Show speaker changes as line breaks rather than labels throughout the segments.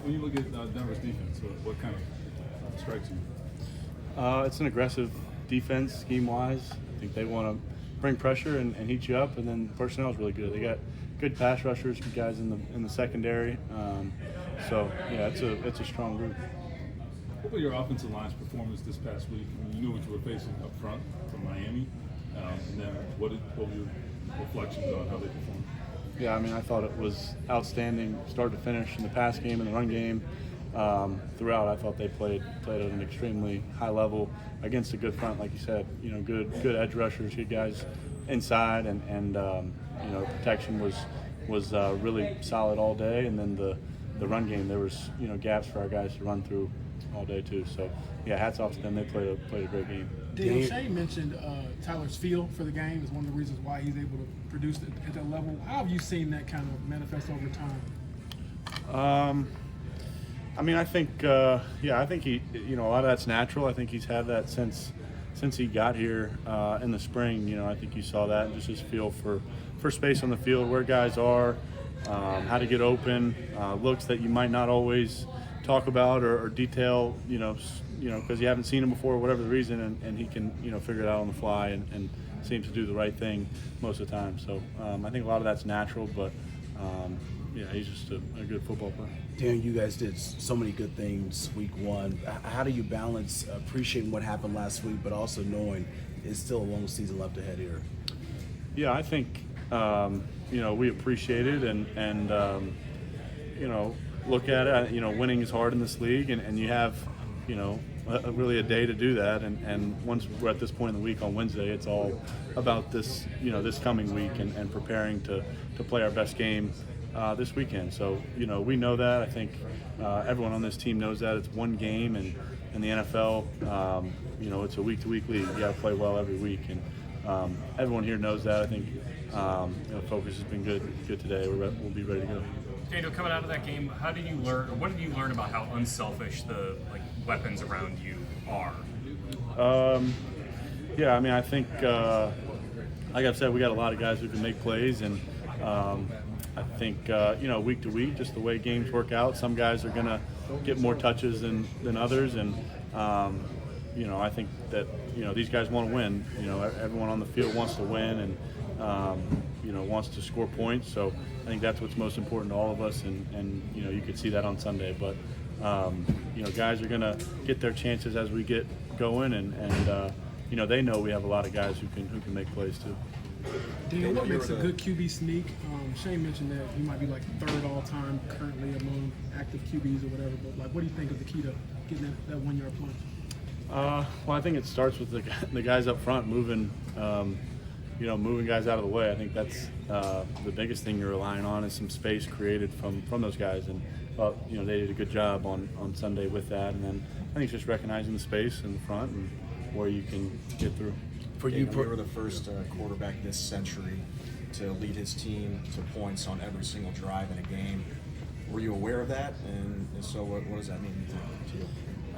When you look at Denver's defense, what kind of strikes you?
It's an aggressive defense scheme-wise. I think they want to bring pressure and heat you up, and then personnel is really good. They got good pass rushers, good guys in the secondary. So yeah, it's a strong group.
What was your offensive line's performance this past week? I mean, you knew what you were facing up front from Miami, and then what were your reflections on how they performed?
Yeah, I mean, I thought it was outstanding, start to finish in the pass game and the run game. Throughout, I thought they played at an extremely high level against a good front, like you said. You know, good edge rushers, good guys inside, and you know, protection was really solid all day. And then the run game, there was gaps for our guys to run through all day too. So yeah, hats off to them. They played a great game.
Daniel, Shane mentioned Tyler's feel for the game is one of the reasons why he's able to produce at that level. How have you seen that kind of manifest over time?
I mean, I think I think he, a lot of that's natural. I think he's had that since he got here in the spring. You know, I think you saw that, and just his feel for space on the field, where guys are, how to get open, looks that you might not always talk about or detail, because you haven't seen him before, whatever the reason, and he can, figure it out on the fly and seems to do the right thing most of the time. So I think a lot of that's natural, but yeah, he's just a good football player.
Dan, you guys did so many good things week one. How do you balance appreciating what happened last week, but also knowing it's still a long season left ahead here?
Yeah, I think, we appreciate it and look at it. Winning is hard in this league, and you have, really a day to do that. And once we're at this point in the week on Wednesday, it's all about this, this coming week and preparing to play our best game this weekend. So, we know that. I think everyone on this team knows that. It's one game, and in the NFL, it's a week-to-week league. You got to play well every week, and everyone here knows that. I think focus has been good today. We'll be ready to go.
Daniel, coming out of that game, how did you learn, or what did you learn about how unselfish the weapons around you are?
Yeah, I mean, I think, like I've said, we got a lot of guys who can make plays, and I think, week to week, just the way games work out, some guys are going to get more touches than others, and, I think that, these guys want to win. Everyone on the field wants to win and, wants to score points. So I think that's what's most important to all of us, and you could see that on Sunday. But, guys are going to get their chances as we get going, and they know we have a lot of guys who can make plays too.
Daniel, what makes a good QB sneak? Shane mentioned that he might be third all-time currently among active QBs or whatever, but what do you think is the key to getting that 1 yard plunge?
Well, I think it starts with the guys up front moving guys out of the way. I think that's the biggest thing you're relying on is some space created from those guys, and they did a good job on Sunday with that. And then I think it's just recognizing the space in the front and where you can get through.
For you were the first quarterback this century to lead his team to points on every single drive in a game. Were you aware of that? And so what does that mean to you?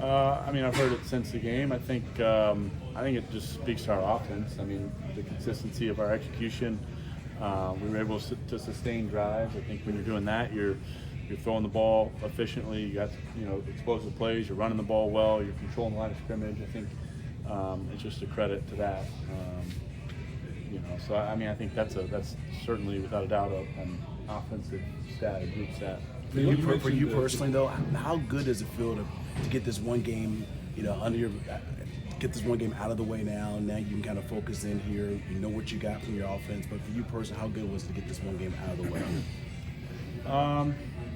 I mean, I've heard it since the game. I think it just speaks to our offense. I mean, the consistency of our execution. We were able to sustain drives. I think when you're doing that, you're throwing the ball efficiently. You got explosive plays. You're running the ball well. You're controlling the line of scrimmage. I think it's just a credit to that. So I mean, I think that's certainly without a doubt an offensive stat, a group stat.
For you personally, though, how good does it feel to get this one game, get this one game out of the way now? Now you can kind of focus in here. You know what you got from your offense, but for you personally, how good was it to get this one game out of the way?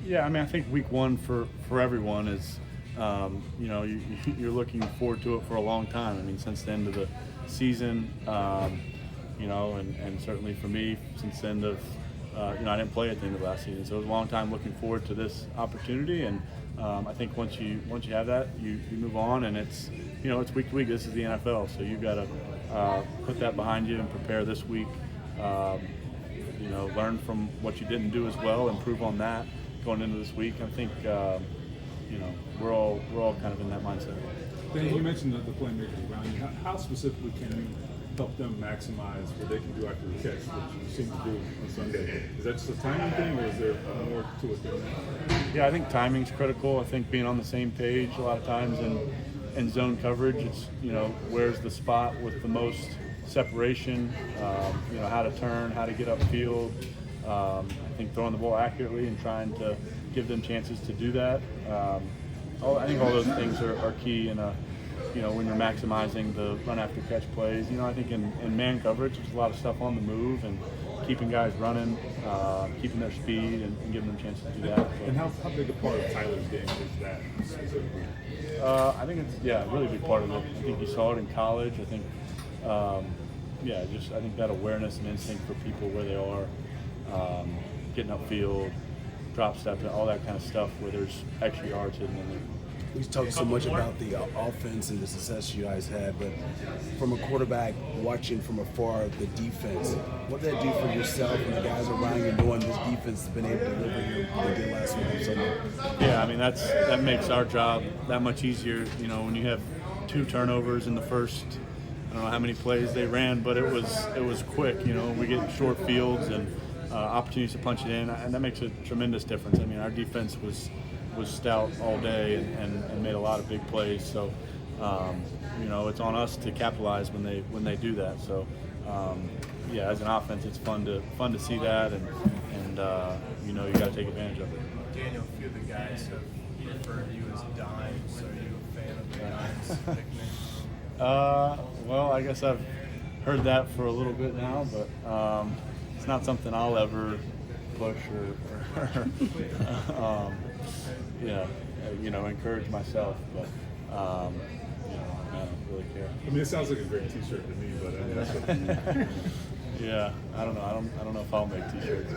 Yeah, I mean, I think week one for everyone is, you're looking forward to it for a long time. I mean, since the end of the season, and certainly for me, since the end of, I didn't play at the end of last season, so it was a long time looking forward to this opportunity. And I think once you have that, you move on, and it's week to week. This is the NFL, so you've got to put that behind you and prepare this week. Learn from what you didn't do as well, improve on that going into this week. I think we're all kind of in that mindset.
Dan, you mentioned the playmakers around you. How specifically can you help them maximize what they can do after the catch, which you seem to do on Sunday. Is that just a timing thing, or is there more to it than that?
Yeah, I think timing's critical. I think being on the same page a lot of times in zone coverage, it's, where's the spot with the most separation, how to turn, how to get upfield. I think throwing the ball accurately and trying to give them chances to do that. I think all those things are key in when you're maximizing the run after catch plays. I think in man coverage, there's a lot of stuff on the move and keeping guys running, keeping their speed and giving them chances to do that.
And how big a part of Tyler's game is that specifically?
I think it's a really big part of it. I think you saw it in college. I think I think that awareness and instinct for people where they are, getting upfield, drop step, all that kind of stuff where there's extra yards hidden in there.
We talk so much about the offense and the success you guys had, but from a quarterback watching from afar the defense, what did that do for yourself and the guys around you knowing this defense has been able to deliver here what they did last week on Sunday?
Yeah, I mean that makes our job that much easier. When you have 2 turnovers in the first, I don't know how many plays they ran, but it was quick. We get short fields and opportunities to punch it in, and that makes a tremendous difference. I mean, our defense was stout all day and made a lot of big plays. So, it's on us to capitalize when they do that. So, as an offense, it's fun to see that, and you got to take advantage of it.
Daniel, a few of the guys have referred to you as Dimes. Are you a fan of the Dimes nickname?
Well, I guess I've heard that for a little bit now, but it's not something I'll ever push or encourage myself. But I don't really care.
I mean, it sounds like a great T-shirt to me, but I mean, that's what
Yeah, I don't know. I don't know if I'll make T-shirts.